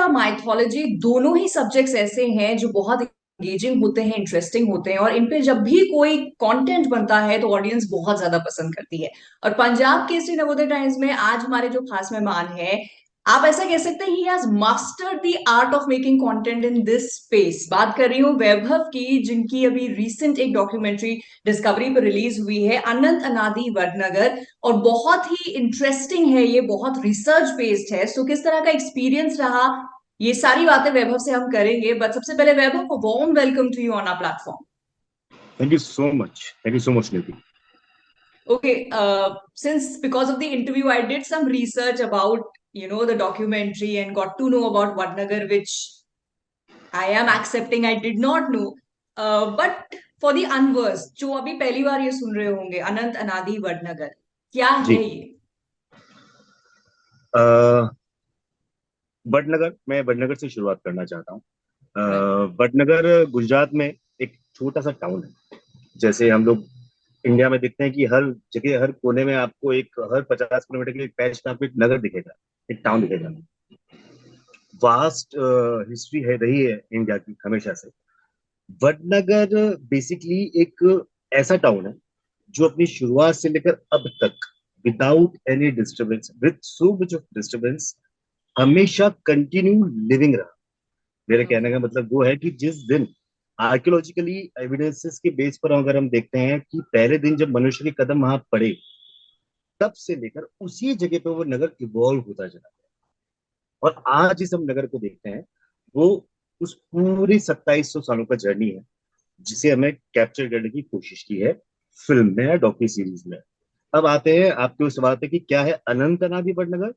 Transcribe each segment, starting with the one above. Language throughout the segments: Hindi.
या माइथोलॉजी दोनों ही सब्जेक्ट्स ऐसे हैं जो बहुत एंगेजिंग होते हैं, इंटरेस्टिंग होते हैं, और इन पे जब भी कोई कंटेंट बनता है तो ऑडियंस बहुत ज्यादा पसंद करती है। और पंजाब केसरी नवोदय टाइम्स में आज हमारे जो खास मेहमान हैं, आप ऐसा कह सकते हैं he has mastered the art of making content in this space. बात कर रही हूँ वैभव की, जिनकी अभी रिसेंट एक डॉक्यूमेंट्री डिस्कवरी पर रिलीज हुई है, अनंत अनादि वडनगर। और बहुत ही इंटरेस्टिंग है ये, बहुत रिसर्च बेस्ड है। सो किस तरह का एक्सपीरियंस रहा, ये सारी बातें वैभव से हम करेंगे। बट सबसे पहले Vaibhav, warm welcome to you on our platform. Thank you so much. Thank you so much, Nidhi. Okay, since because of the interview, I did some research about the documentary and got to know about Vadnagar, which I am accepting I did not know. But for the unversed, जो अभी पहली बार ये सुन रहे होंगे, अनंत अनादि वडनगर क्या है जी। ये? अ, वडनगर, मैं वडनगर से शुरुआत करना चाहता हूँ। राइट। वडनगर गुजरात में एक छोटा सा टाउन है। जैसे हम लोग इंडिया में देखते हैं कि हर जगह, हर कोने में आपको एक, हर 50 किलोमीटर के एक पैच में आपको एक नगर दिखेगा, एक टाउन दिखेगा। हम्म। वास्ट हिस्ट्री है, रही है इंडिया की हमेशा से। वडनगर बेसिकली एक ऐसा टाउन है जो अपनी शुरुआत से लेकर अब तक without any disturbance, with so much of disturbance, हमेशा कंटिन्यू लिविंग रहा। मेरे कहने ओके। का मतलब वो है कि जिस दिन आर्कियोलॉजिकली एविडेंसेस के बेस पर अगर हम देखते हैं कि पहले दिन जब मनुष्य के कदम वहां पड़े, तब से लेकर उसी जगह पे वो नगर इवॉल्व होता चला गया। और आज जिस हम नगर को देखते हैं, वो उस पूरे 2700 सालों का जर्नी है जिसे हमें कैप्चर करने की कोशिश की है फिल्म में या डॉक्यू सीरीज में। अब आते हैं आपके उस बात पे कि क्या है अनंत अनादि वडनगर।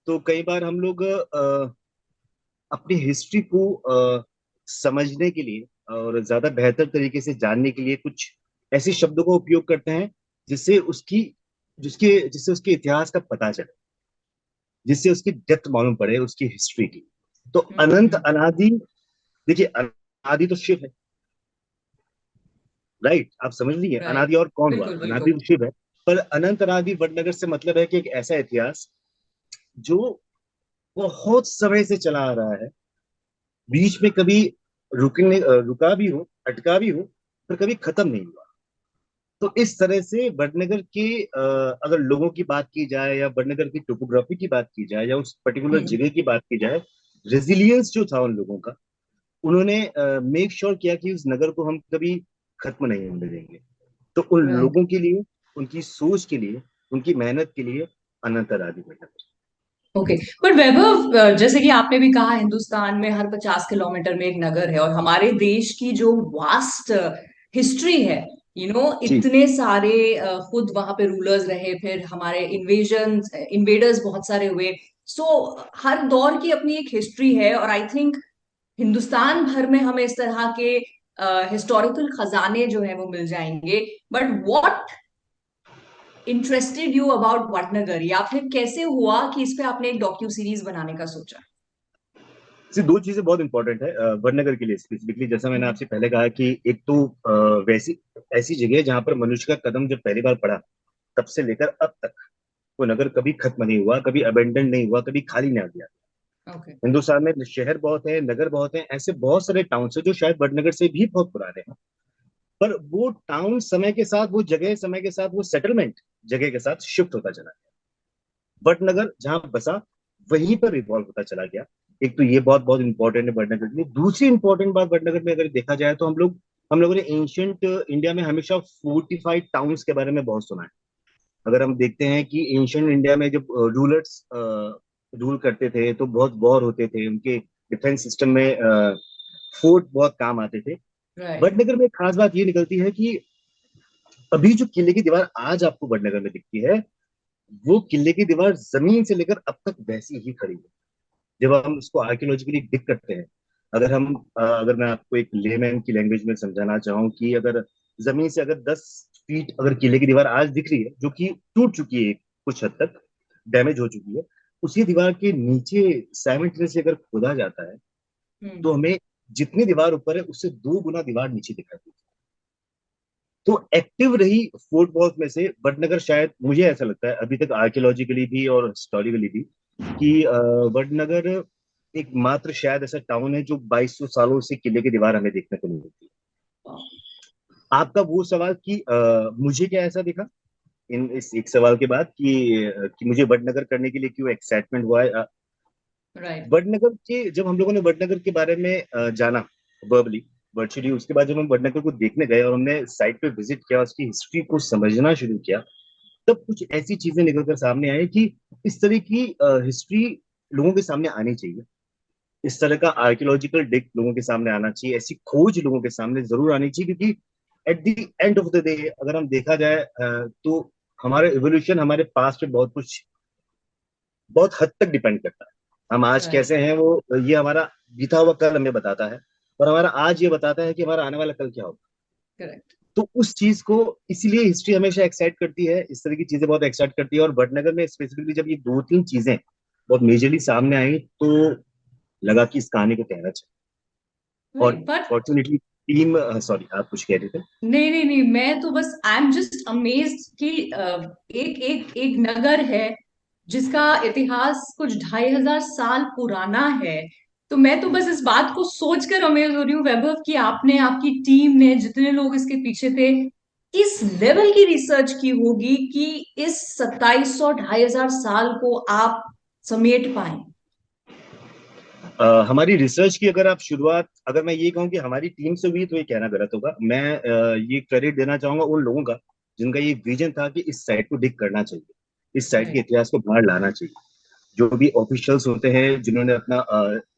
तो कई बार हम लोग अपनी हिस्ट्री को समझने के लिए और ज्यादा बेहतर तरीके से जानने के लिए कुछ ऐसे शब्दों का उपयोग करते हैं जिससे उसकी जिससे उसके इतिहास का पता चले, जिससे उसकी डेप्थ मालूम पड़े उसकी हिस्ट्री की। तो अनंत हम्म। अनादि, देखिए अनादि तो शिव है, राइट? आप समझ लीजिए राइट। अनादि और कौन हुआ, बिल्कुल अनादि बिल्कुल। तो शिव है। पर अनंत अनादि वडनगर से मतलब है कि एक ऐसा इतिहास जो बहुत समय से चला आ रहा है, बीच में कभी रुका भी हो, अटका भी हो, पर कभी खत्म नहीं हुआ। तो इस तरह से वडनगर के अगर लोगों की बात की जाए या वडनगर की टोपोग्राफी की बात की जाए या उस पर्टिकुलर हम्म। जगह की बात की जाए, रेजिलियंस जो था उन लोगों का, उन्होंने मेक श्योर किया कि उस नगर को हम कभी खत्म नहीं होने देंगे। तो उन राइट। लोगों के लिए, उनकी सोच के लिए, उनकी मेहनत के लिए अनंत राज्य बना। ओके। पर वैभव, जैसे कि आपने भी कहा, हिंदुस्तान में हर 50 किलोमीटर में एक नगर है, और हमारे देश की जो वास्ट हिस्ट्री है, जी। इतने सारे खुद वहां पे रूलर्स रहे, फिर हमारे इन्वेजन इन्वेडर्स बहुत सारे हुए। सो हर दौर की अपनी एक हिस्ट्री है, और आई थिंक हिंदुस्तान भर में हमें इस तरह के हिस्टोरिकल खजाने जो है वो मिल जाएंगे। But what interested you about Vadnagar, या फिर कैसे हुआ कि इस पे आपने एक डॉक्यू सीरीज बनाने का सोचा? दो चीजें बहुत इंपॉर्टेंट है वडनगर के लिए स्पेसिफिकली। जैसा मैंने हम्म। आपसे पहले कहा कि एक तो वैसी ऐसी जगह है जहां पर मनुष्य का कदम जब पहली बार पड़ा, तब से लेकर अब तक वो नगर कभी खत्म नहीं हुआ, कभी अबेंडन नहीं हुआ, कभी खाली नहीं गया। ओके। हिंदुस्तान में शहर बहुत है, नगर बहुत है, ऐसे बहुत सारे टाउन है जो शायद वडनगर से भी बहुत पुराने हैं। पर वो टाउन समय के साथ, वो जगह समय के साथ, वो सेटलमेंट जगह के साथ शिफ्ट होता चला गया। वडनगर जहां बसा वहीं पर रिवॉल्व होता चला गया। एक तो ये बहुत बहुत इंपॉर्टेंट है वडनगर के लिए। दूसरी इंपॉर्टेंट बात वडनगर में अगर देखा जाए तो हम लोगों ने एंशियंट इंडिया में हमेशा फोर्टिफाइड टाउन्स के बारे में बहुत सुना है। अगर हम देखते हैं कि एंशियंट इंडिया में जब रूलर्स रूल करते थे तो बहुत वॉर होते थे, उनके डिफेंस सिस्टम में फोर्ट बहुत काम आते थे। राइट। वडनगर में एक खास बात ये निकलती है कि अभी जो किले की दीवार आज आपको वडनगर में दिखती है, वो किले की दीवार जमीन से लेकर अब तक वैसी ही खड़ी है। जब हम उसको आर्कियोलॉजिकली डिग करते हैं, अगर मैं आपको एक लेमैन की लैंग्वेज में समझाना चाहूँ कि अगर जमीन से अगर 10 फीट अगर किले की दीवार आज दिख रही है जो कि टूट चुकी है, कुछ हद तक डैमेज हो चुकी है, उसी दीवार के नीचे साइमेंटली अगर खोदा जाता है तो हम्म। हमें जितनी दीवार ऊपर है उससे 2 गुना दीवार नीचे दिखाई देती है। तो एक्टिव रही फोर्ट वॉल्स में से वडनगर शायद, मुझे ऐसा लगता है अभी तक आर्कियोलॉजिकली भी और हिस्टोरिकली भी, कि वडनगर एक मात्र शायद ऐसा टाउन है जो 2200 सालों से किले की दीवार हमें देखने को नहीं मिलती है। वाह। आपका वो सवाल कि मुझे क्या ऐसा दिखा इन इस एक सवाल के बाद कि मुझे वडनगर करने के लिए क्यों एक्साइटमेंट हुआ है। राइट। वडनगर के जब हम लोगों ने वडनगर के बारे में जाना वर्बली वर्चुअली, उसके बाद जब हम वडनगर को देखने गए और हमने साइट पे विजिट किया, उसकी हिस्ट्री को समझना शुरू किया, तब कुछ ऐसी चीजें निकलकर सामने आई कि इस तरह की हिस्ट्री लोगों के सामने आनी चाहिए। इस तरह का आर्कियोलॉजिकल डिग लोगों के सामने आना चाहिए, ऐसी खोज लोगों के सामने जरूर आनी चाहिए, क्योंकि at the end of the day अगर हम देखा जाए तो हमारे इवोल्यूशन हमारे पास्ट पे बहुत हद तक डिपेंड करता है। हम आज राइट। कैसे हैं वो ये हमारा बीता हुआ कल हमें बताता है, और हमारा आज ये बताता है कि हमारा आने वाला कल क्या होगा। करेक्ट। तो उस चीज को, इसीलिए हिस्ट्री हमेशा एक्साइट करती है, इस तरह की चीजें बहुत एक्साइट करती है। और वडनगर में स्पेसिफिकली जब ये दो तीन चीजें बहुत मेजरली सामने आई, तो लगा कि इस कहानी को कहना चाहिए। और right but fortunately team, sorry आप कुछ कह रहे थे। नहीं नहीं नहीं, मैं तो बस आई एम जस्ट अमेज्ड कि एक एक एक नगर है जिसका इतिहास कुछ 2500 साल पुराना है। तो मैं तो बस इस बात को सोचकर अमेज हो रही हूँ वैभव कि आपने, आपकी टीम ने, जितने लोग इसके पीछे थे, इस लेवल की रिसर्च की होगी कि इस 2700 2500 साल को आप समेट पाए। हमारी रिसर्च की अगर आप शुरुआत, अगर मैं ये कहूँ कि हमारी टीम से हुई, तो ये कहना गलत होगा। मैं ये क्रेडिट देना चाहूंगा उन लोगों का जिनका ये विजन था कि इस साइट को डिग करना चाहिए, इस साइट के राइट। इतिहास को बाहर लाना चाहिए। जो भी ऑफिशियल्स होते हैं जिन्होंने अपना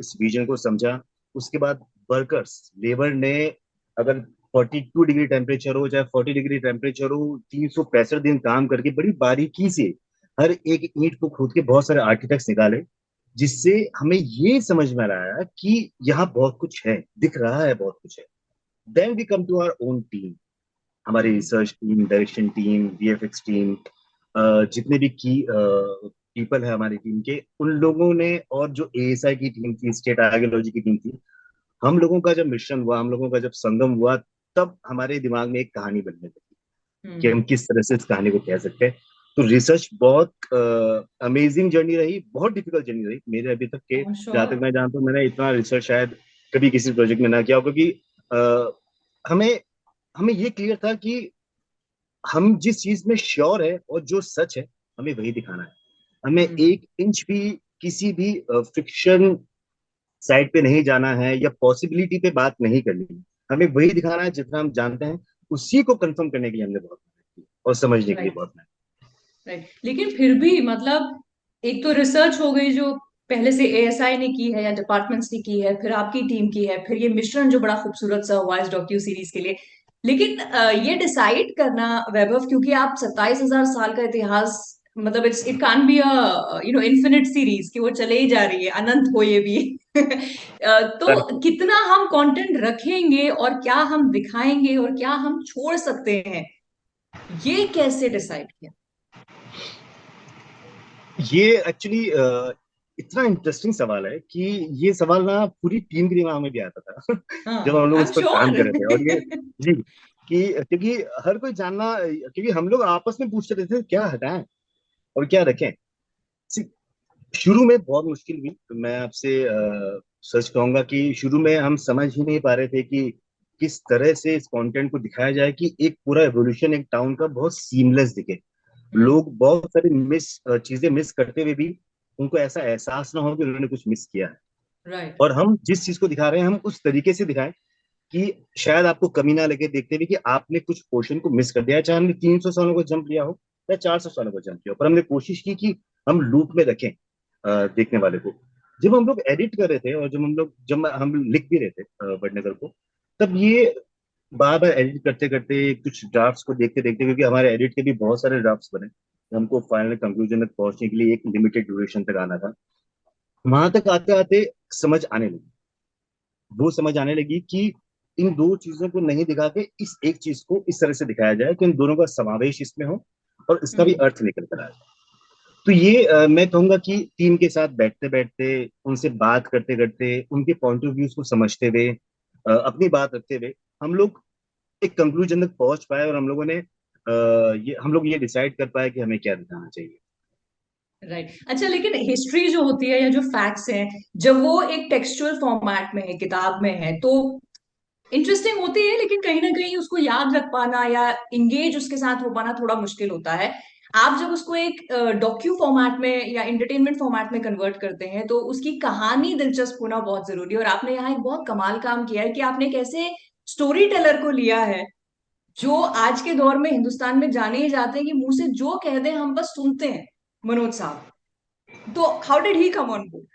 इस विजन को समझा, उसके बाद वर्कर्स लेबर ने, अगर 42 डिग्री टेम्परेचर हो चाहे 40 डिग्री टेम्परेचर हो, 365 दिन काम करके बड़ी बारीकी से हर एक ईंट को खोद के बहुत सारे आर्किटेक्ट्स निकाले, जिससे हमें ये समझ में आया कि यहाँ बहुत कुछ है, दिख रहा है बहुत कुछ है। Then we come to our own team, हमारी research team, direction team, VFX team, जितने भी की पीपल है हमारी टीम के, उन लोगों ने, और जो एएसआई की टीम थी, स्टेट आर्कियोलॉजी की टीम थी, हम लोगों का जब मिश्रण हुआ, हम लोगों का जब संगम हुआ, तब हमारे दिमाग में एक कहानी बनने लगी कि हम हम्म। किस तरह से इस कहानी को कह सकते हैं। तो रिसर्च बहुत अमेजिंग जर्नी रही, बहुत डिफिकल्ट जर्नी रही मेरे अभी तक के। जहां श्योर। तक मैं जानता हूँ, मैंने इतना रिसर्च शायद कभी किसी प्रोजेक्ट में ना किया हो, क्योंकि हमें हमें ये क्लियर था कि हम जिस चीज में श्योर है और जो सच है, हमें वही दिखाना है। हमें हम्म। 1 इंच भी किसी भी फिक्शन साइड पे नहीं जाना है या पॉसिबिलिटी पे बात नहीं करनी है। हमें वही दिखाना है जितना हम जानते हैं। उसी को कंफर्म करने के लिए हमने बहुत मेहनत की और समझने के लिए राइट। बहुत मेहनत राइट, लेकिन फिर भी मतलब एक तो रिसर्च हो गई जो पहले से एएसआई ने की है या डिपार्टमेंट्स ने की है, फिर आपकी टीम की है, फिर ये मिश्रण जो बड़ा खूबसूरत सा हुआ इस डॉक्यू सीरीज के लिए। लेकिन ये डिसाइड करना वैभव, क्योंकि आप 27,000 साल का इतिहास, मतलब it can be a infinite series कि वो चले ही जा रही है, अनंत हो ये भी। है। तो कितना हम कंटेंट रखेंगे और क्या हम दिखाएंगे और क्या हम छोड़ सकते हैं, ये कैसे डिसाइड किया? ये एक्चुअली इतना इंटरेस्टिंग सवाल है कि ये सवाल ना पूरी टीम के दिमाग में भी आता था जब हाँ, हम लोग आई एम इस पर काम श्योर। कर रहे थे। और ये, जी, कि क्योंकि हर कोई जानना, क्योंकि हम लोग आपस में पूछते रहते थे क्या हटाएं और क्या रखें। See, शुरू में बहुत मुश्किल हुई, तो मैं आपसे सच कहूंगा कि शुरू में हम समझ ही नहीं पा रहे थे कि किस तरह से इस कंटेंट को दिखाया जाए कि एक पूरा एवोल्यूशन एक टाउन का बहुत सीमलेस दिखे। हम्म। लोग बहुत सारी चीजें मिस करते हुए भी उनको ऐसा एहसास ना हो कि उन्होंने कुछ मिस किया है। राइट। और हम जिस चीज को दिखा रहे हैं, हम उस तरीके से दिखाएं कि शायद आपको कमी ना लगे देखते हुए कि आपने कुछ पोर्शन को मिस कर दिया है, चाहे हमने 300 सालों को जंप लिया हो या 400 सालों को जंप लिया हो, पर हमने कोशिश की कि हम लूप में रखें देखने वाले को। जब हम लोग एडिट कर रहे थे और जब हम लिख भी रहे थे वडनगर को, तब ये बार बार एडिट करते करते कुछ ड्राफ्ट्स को देखते देखते, क्योंकि हमारे एडिट के भी बहुत सारे ड्राफ्ट्स बने, हमको फाइनल कंक्लूजन तक पहुंचने के लिए एक लिमिटेड ड्यूरेशन तक आना था। वहां तक आते आते समझ आने लगी, वो समझ आने लगी कि इन दो चीजों को नहीं दिखा के इस एक चीज को इस तरह से दिखाया जाए कि इन दोनों का समावेश इसमें हो और इसका भी हम्म। अर्थ निकल कर आए। तो ये मैं कहूंगा कि टीम के साथ बैठते बैठते, उनसे बात करते करते, उनके पॉइंट ऑफ व्यूज को समझते हुए, अपनी बात रखते हुए, हम लोग एक कंक्लूजन तक पहुंच पाए और हम लोग ये डिसाइड कर पाए कि हमें क्या दिखाना चाहिए। राइट। अच्छा, लेकिन हिस्ट्री जो होती है या जो फैक्ट्स हैं, जब वो एक टेक्सचुअल फॉर्मेट में है, किताब में है, तो इंटरेस्टिंग होती है, लेकिन कहीं ना कहीं उसको याद रख पाना या इंगेज उसके साथ हो पाना थोड़ा मुश्किल होता है। आप जब उसको एक डॉक्यू फॉर्मेट में या एंटरटेनमेंट फॉर्मेट में कन्वर्ट करते हैं, तो उसकी कहानी दिलचस्प होना बहुत जरूरी है। और आपने यहाँ एक बहुत कमाल काम किया है कि आपने कैसे स्टोरी टेलर को लिया है, जो आज के दौर में हिंदुस्तान में जाने ही जाते हैं कि मुंह से जो कह दें हम बस सुनते हैं, मनोज साहब। तो how did he come on board?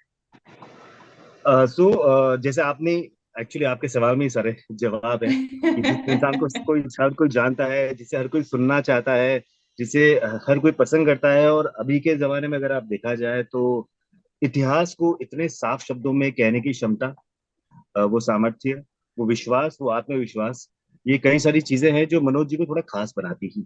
So जैसे आपने, एक्चुअली आपके सवाल में ही सारे जवाब है कि जिस इंसान को कोई हर कोई जानता है, जिसे हर कोई सुनना चाहता है, जिसे हर कोई पसंद करता है, और अभी के जमाने में अगर आप देखा जाए तो इतिहास को इतने साफ शब्दों में कहने की क्षमता, वो सामर्थ्य, वो विश्वास, वो आत्मविश्वास, ये कई सारी चीजें हैं जो मनोज जी को थोड़ा खास बनाती ही,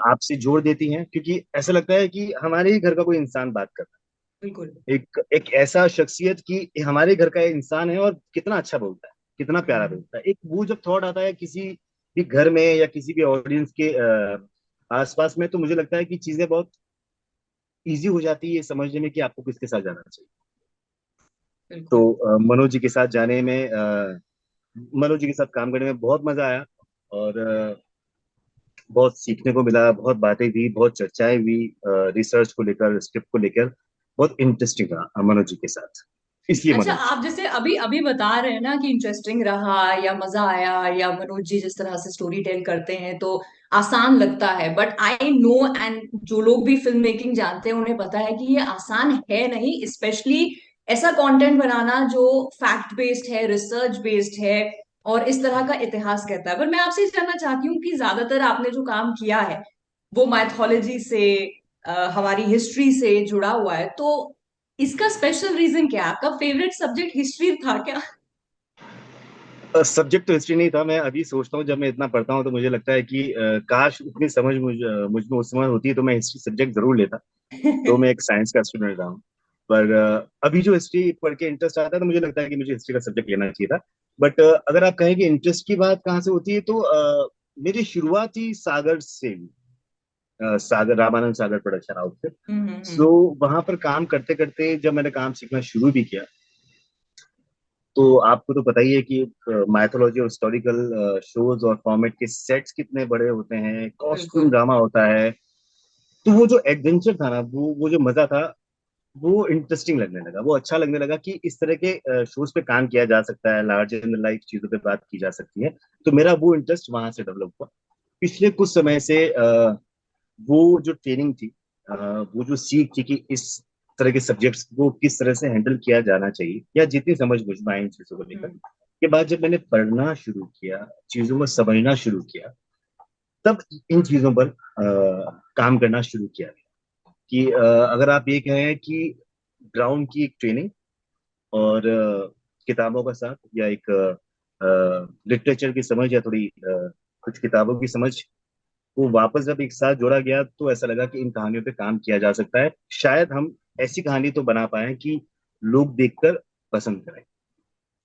आपसे जोड़ देती हैं, क्योंकि ऐसा लगता है कि हमारे ही घर का कोई इंसान बात कर रहा बिल्कुल। है, एक एक ऐसा शख्सियत की हमारे घर का इंसान है और कितना अच्छा बोलता है, कितना प्यारा हम्म, बोलता है। एक वो जब थॉट आता है किसी भी घर में या किसी भी ऑडियंस के आसपास में, तो मुझे लगता है कि चीजें बहुत इजी हो जाती है ये समझने में कि आपको किसके साथ जाना चाहिए। तो बिल्कुल। मनोज जी के साथ जाने में, मनोज जी के साथ काम करने में बहुत मजा आया, और बहुत सीखने को मिला, बहुत बातें हुई, बहुत चर्चाएं हुई, रिसर्च को लेकर, स्क्रिप्ट को लेकर, बहुत इंटरेस्टिंग रहा मनोज जी के साथ, इसलिए अच्छा, मनोज। आप जैसे अभी अभी बता रहे हैं ना कि इंटरेस्टिंग रहा या मजा आया, या मनोज जी जिस तरह से स्टोरी टेल करते हैं तो आसान लगता है, बट आई नो, एंड जो लोग भी फिल्म मेकिंग जानते हैं उन्हें पता है कि ये आसान है नहीं, स्पेशली ऐसा कंटेंट बनाना जो फैक्ट बेस्ड है, रिसर्च बेस्ड है, और इस तरह का इतिहास कहता है। पर मैं आपसे ये जानना चाहती हूँ कि ज्यादातर आपने जो काम किया है वो मैथोलॉजी से, हमारी हिस्ट्री से जुड़ा हुआ है, तो इसका स्पेशल रीजन क्या है? आपका फेवरेट सब्जेक्ट हिस्ट्री था क्या? सब्जेक्ट तो हिस्ट्री नहीं था। मैं अभी सोचता हूँ, जब मैं इतना पढ़ता हूँ तो मुझे लगता है कि काश उतनी समझ मुझ में उस समय होती तो मैं हिस्ट्री सब्जेक्ट जरूर लेता। तो मैं एक साइंस का स्टूडेंट रहा हूँ, पर अभी जो हिस्ट्री पढ़ के इंटरेस्ट आता है तो मुझे लगता है कि मुझे हिस्ट्री का सब्जेक्ट लेना चाहिए था। बट अगर आप कहें कि इंटरेस्ट की बात कहाँ से होती है, तो मेरी शुरुआत ही सागर से हुई। सागर, रामानंद सागर प्रोडक्शन हाउस से। सो हम्म। वहां पर काम करते करते जब मैंने काम सीखना शुरू भी किया, तो आपको तो पता ही है कि माइथोलॉजी और हिस्टोरिकल शोज और फॉर्मेट के सेट्स कितने बड़े होते हैं, कॉस्ट्यूम बिल्कुल। ड्रामा होता है। तो वो जो एडवेंचर था ना, वो जो मजा था, वो इंटरेस्टिंग लगने लगा, वो अच्छा लगने लगा कि इस तरह के शोज पे काम किया जा सकता है, लार्जर इन लाइफ चीजों पे बात की जा सकती है। तो मेरा वो इंटरेस्ट वहां से डेवलप हुआ। पिछले कुछ समय से वो जो ट्रेनिंग थी, वो जो सीख थी कि इस तरह के सब्जेक्ट्स को किस तरह से हैंडल किया जाना चाहिए, या जितनी समझ मुझ में आई इन चीजों को लेकर, हम्म। के बाद जब मैंने पढ़ना शुरू किया, चीजों को समझना शुरू किया, तब इन चीजों पर काम करना शुरू किया कि अगर आप ये कहें कि ग्राउंड की एक ट्रेनिंग और किताबों का साथ, या एक लिटरेचर की समझ, या थोड़ी कुछ किताबों की समझ को वापस जब एक साथ जोड़ा गया, तो ऐसा लगा कि इन कहानियों पे काम किया जा सकता है। शायद हम ऐसी कहानी तो बना पाए कि लोग देखकर पसंद करें।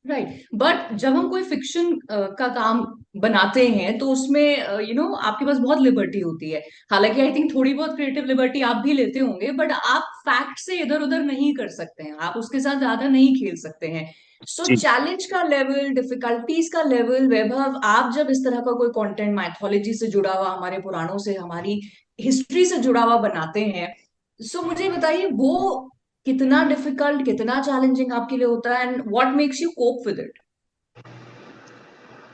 राइट, बट जब हम कोई फिक्शन का काम बनाते हैं तो उसमें आपके पास बहुत लिबर्टी होती है। हालांकि आई थिंक थोड़ी बहुत क्रिएटिव लिबर्टी आप भी लेते होंगे, बट आप फैक्ट से इधर उधर नहीं कर सकते हैं, आप उसके साथ ज्यादा नहीं खेल सकते हैं। सो जी। चैलेंज का लेवल, डिफिकल्टीज का लेवल, वैभव, आप जब इस तरह का कोई कंटेंट माइथोलॉजी से जुड़ा हुआ, हमारे पुराणों से, हमारी हिस्ट्री से जुड़ा हुआ बनाते हैं, सो मुझे बताइए वो कितना डिफिकल्ट, कितना चैलेंजिंग आपके लिए होता है, and what makes you cope with it?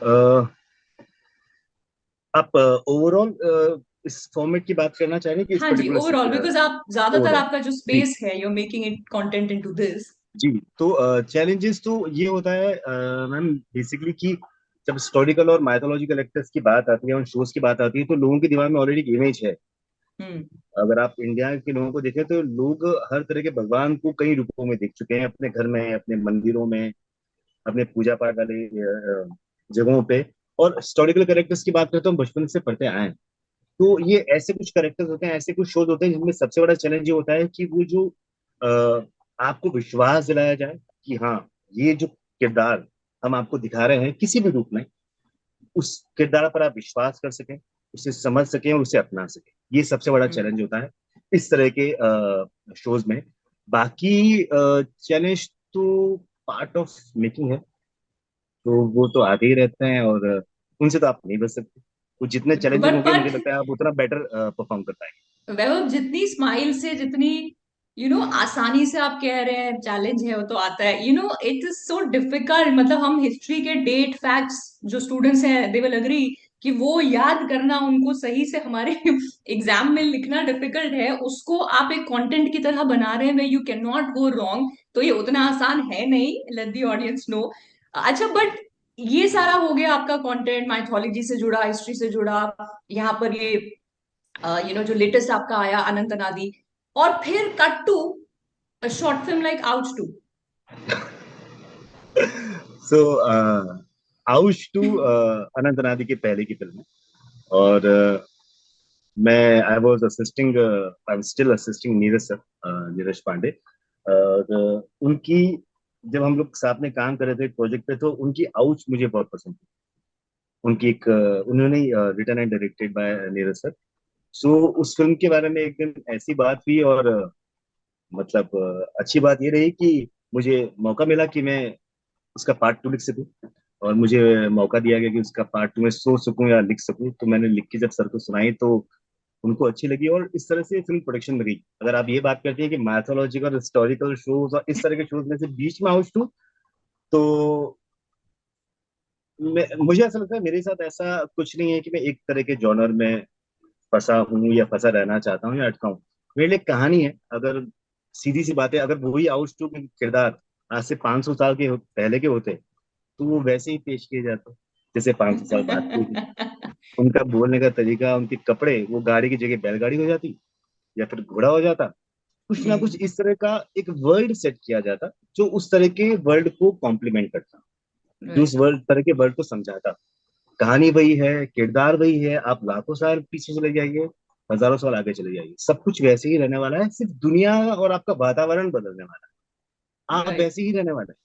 Uh, आप ओवरऑल इस फॉर्मेट की बात करना चाह रहे हैं कि इस हाँ जी, ओवरऑल, पर्टिकुलर बिकॉज आप ज्यादातर ओवरऑल? आपका जो जी। स्पेस है, you are making it content into this. जी। तो चैलेंजेस तो ये होता है मैम, बेसिकली कि जब हिस्टोरिकल और माइथोलॉजिकल एक्टर्स की बात आती है और शोज की बात आती है, तो लोगों के दिमाग में ऑलरेडी एक इमेज है। हम्म। अगर आप इंडिया के लोगों को देखें तो लोग हर तरह के भगवान को कई रूपों में देख चुके हैं, अपने घर में, अपने मंदिरों में, अपने पूजा पाठ वाले जगहों पे। और हिस्टोरिकल कैरेक्टर्स की बात करते तो हम बचपन से पढ़ते आए हैं। तो ये ऐसे कुछ कैरेक्टर्स होते हैं, ऐसे कुछ शोज होते हैं जिनमें सबसे बड़ा चैलेंज ये होता है कि वो जो आपको विश्वास दिलाया जाए कि हाँ, ये जो किरदार हम आपको दिखा रहे हैं किसी भी रूप में, उस किरदार पर आप विश्वास कर सकें, उसे समझ सकें और उसे अपना सकें। ये सबसे बड़ा हम्म। चैलेंज होता है। इस तरह के शोज में। बाकी चैलेंज तो पार्ट ऑफ मेकिंग है, तो वो तो आते ही रहते हैं, और उनसे तो आप नहीं बच सकते। वो जितने बिल्कुल, चैलेंजिंग होंगे मुझे बट लगता है आप उतना बेटर परफॉर्म कर पाएंगे। वैभव जितनी स्माइल से, जितनी आसानी से आप कह रहे हैं चैलेंज है, वो तो आता है। It is so difficult. मतलब हम हिस्ट्री के डेट फैक्ट्स, जो स्टूडेंट्स हैं दे विल एग्री कि वो याद करना, उनको सही से हमारे एग्जाम में लिखना डिफिकल्ट है। उसको आप एक कंटेंट की तरह बना रहे हैं, you can not go wrong. तो ये उतना आसान है नहीं, लेट दी ऑडियंस नो। अच्छा, बट ये सारा हो गया आपका कंटेंट, माइथोलॉजी से जुड़ा, हिस्ट्री से जुड़ा। यहाँ पर ये जो लेटेस्ट आपका आया अनंत अनादि, और फिर cut to short film like out too. So आउश टू अनंत नादि की पहले की फिल्म है, और मैं I was assisting, I am still assisting Neeraj sir, Neeraj Pandey. और उनकी, जब हम लोग साथ में काम कर रहे थे प्रोजेक्ट पे, तो उनकी आउच मुझे बहुत पसंद थी। उनकी एक उन्होंने written and directed by Neeraj sir. So उस फिल्म के बारे में एक दिन ऐसी बात हुई, और मतलब अच्छी बात ये रही कि मुझे मौका मिला कि मैं उसका पार्ट 2 लिख सकूं, और मुझे मौका दिया गया कि उसका पार्ट 2 में सोच सकूं या लिख सकूं। तो मैंने लिख के जब सर को सुनाई, तो उनको अच्छी लगी, और इस तरह से फिल्म प्रोडक्शन में गई। अगर आप ये बात करते हैं कि मैथोलॉजिकल हिस्टोरिकल शोज और इस तरह के शोज में से बीच में आउट हूँ, तो मुझे ऐसा लगता है मेरे साथ ऐसा कुछ नहीं है कि मैं एक तरह के जॉनर में फंसा हूँ या फंसा रहना चाहता हूँ या अटका हूँ। मेरे लिए कहानी है। अगर सीधी सी बात है, अगर वही आउट टू के किरदार आज से 500 साल के पहले के होते, तो वो वैसे ही पेश किए जाते जैसे 500 साल बाद के थे। उनका बोलने का तरीका, उनके कपड़े, वो गाड़ी की जगह बैलगाड़ी हो जाती या फिर घोड़ा हो जाता। कुछ ना कुछ इस तरह का एक वर्ल्ड सेट किया जाता, जो उस तरह के वर्ल्ड को कॉम्प्लीमेंट करता, जो उस राइट। वर्ल्ड तरह के वर्ल्ड को समझाता। कहानी वही है, किरदार वही है, आप लाखों साल पीछे चले जाइए, हजारों साल आगे चले जाइए, सब कुछ वैसे ही रहने वाला है। सिर्फ दुनिया और आपका वातावरण बदलने वाला है, आप राइट। वैसे ही रहने वाले हैं।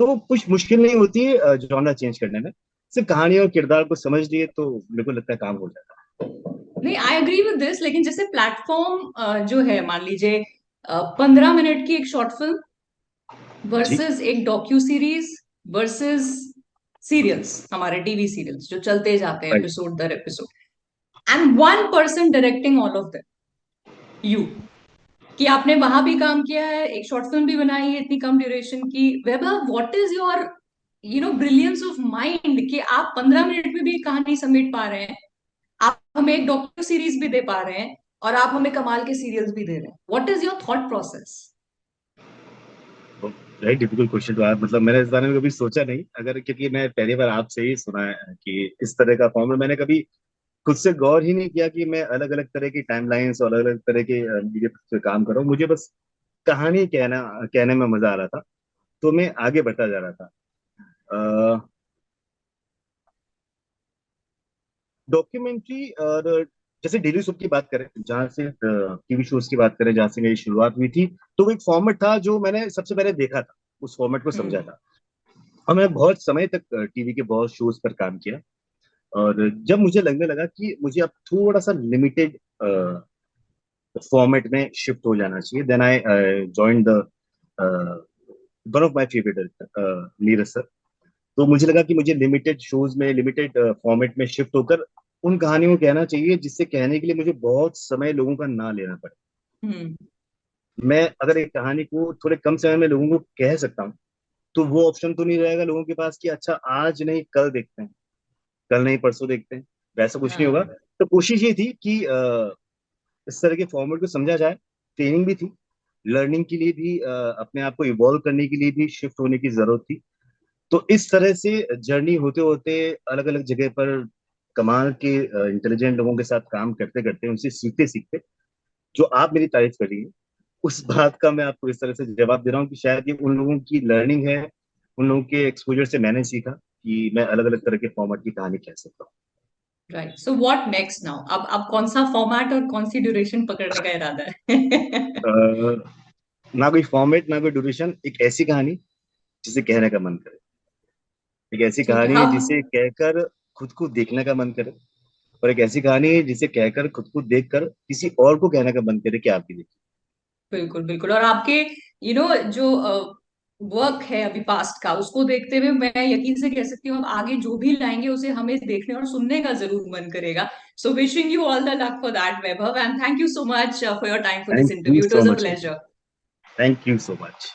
तो कुछ मुश्किल नहीं होती है जॉनर चेंज करने में। सिर्फ कहानी और किरदार को समझ लिए तो मेरे को लगता है काम हो जाता नहीं, आई एग्री विद दिस, लेकिन जैसे प्लेटफॉर्म जो है, मान लीजिए 15 मिनट की एक शॉर्ट फिल्म है। जी। वर्सेस एक डॉक्यू सीरीज वर्सेस सीरियल्स, हमारे टीवी सीरियल्स जो चलते जाते हैं राइट। एपिसोड दर episode, and one person directing all of them, you, कि आपने वहां भी काम किया है, एक शॉर्ट फिल्म भी बनाई है इतनी कम ड्यूरेशन की। Vaibhav, what is your brilliance of mind कि आप 15 मिनट में भी एक कहानी समेट पा रहे हैं, आप हमें एक डॉक्टर सीरीज भी दे पा रहे हैं, और आप हमें कमाल के सीरियल्स भी दे रहे हैं। What is your thought process? Very difficult question तो आप, मतलब मैंने इस बारे में कभी सोचा नहीं, अगर क्योंकि मैं पहली बार आपसे ही सुना है कि इस तरह का फॉर्मूला। मैंने कभी खुद से गौर ही नहीं किया कि मैं अलग अलग तरह की टाइमलाइंस और अलग अलग तरह के मीडिया पे काम कर रहा हूँ। मुझे बस कहानी कहने में मजा आ रहा था, तो मैं आगे बढ़ता जा रहा था। डॉक्यूमेंट्री, और जैसे डेली सोप की बात करें, जहाँ से टीवी शोज की बात करें, जहाँ से मेरी शुरुआत हुई थी, तो वो एक फॉर्मेट था जो मैंने सबसे पहले देखा था, उस फॉर्मेट को समझा हम्म। था। और मैं बहुत समय तक टीवी के बहुत शोज पर काम किया, और जब मुझे लगने लगा कि मुझे अब थोड़ा सा लिमिटेड फॉर्मेट में शिफ्ट हो जाना चाहिए, then I join the one of my favourite director Neeraj sir. तो मुझे लगा कि मुझे लिमिटेड शोज में, लिमिटेड फॉर्मेट में शिफ्ट होकर उन कहानियों को कहना चाहिए जिससे कहने के लिए मुझे बहुत समय लोगों का ना लेना पड़े। हम्म। मैं अगर एक कहानी को थोड़े कम समय में लोगों को कह सकता हूँ, तो वो ऑप्शन तो नहीं रहेगा लोगों के पास कि अच्छा आज नहीं कल देखते हैं, कल नहीं परसों देखते हैं, वैसा कुछ नहीं होगा। हाँ। तो कोशिश ये थी कि इस तरह के फॉर्मेट को समझा जाए। ट्रेनिंग भी थी, लर्निंग के लिए भी, अपने आप को इवॉल्व करने के लिए भी शिफ्ट होने की जरूरत थी। तो इस तरह से जर्नी होते होते अलग अलग जगह पर कमाल के इंटेलिजेंट लोगों के साथ काम करते करते, उनसे सीखते सीखते, जो आप मेरी तारीफ कर रही है, उस बात का मैं आपको इस तरह से जवाब दे रहा हूँ कि शायद ये उन लोगों की लर्निंग है, उन लोगों के एक्सपोजर से मैंने सीखा कि मैं अलग अलग तरह के फॉर्मेट की कहानी कह सकता right, so what next now? अब कौन सा फॉर्मेट और कौन सी ड्यूरेशन पकड़ने का इरादा है? हूँ। ना कोई फॉर्मेट, ना कोई ड्यूरेशन, एक ऐसी कहानी जिसे कहने का मन करे, एक ऐसी ठीक है, कहानी है हम जिसे कहकर खुद को देखने का मन करे, और एक ऐसी कहानी है जिसे कहकर, खुद को देखकर किसी और को कहने का मन करे कि आप भी देखिए। बिल्कुल बिल्कुल। और आपके जो वर्क है अभी पास्ट का, उसको देखते हुए मैं यकीन से कह सकती हूँ, अब आगे जो भी लाएंगे उसे हमें देखने और सुनने का जरूर मन करेगा। So wishing you all the luck for that, Vaibhav, and thank you so much for your time for this thank you interview. It so was a much. Pleasure. Thank you so much.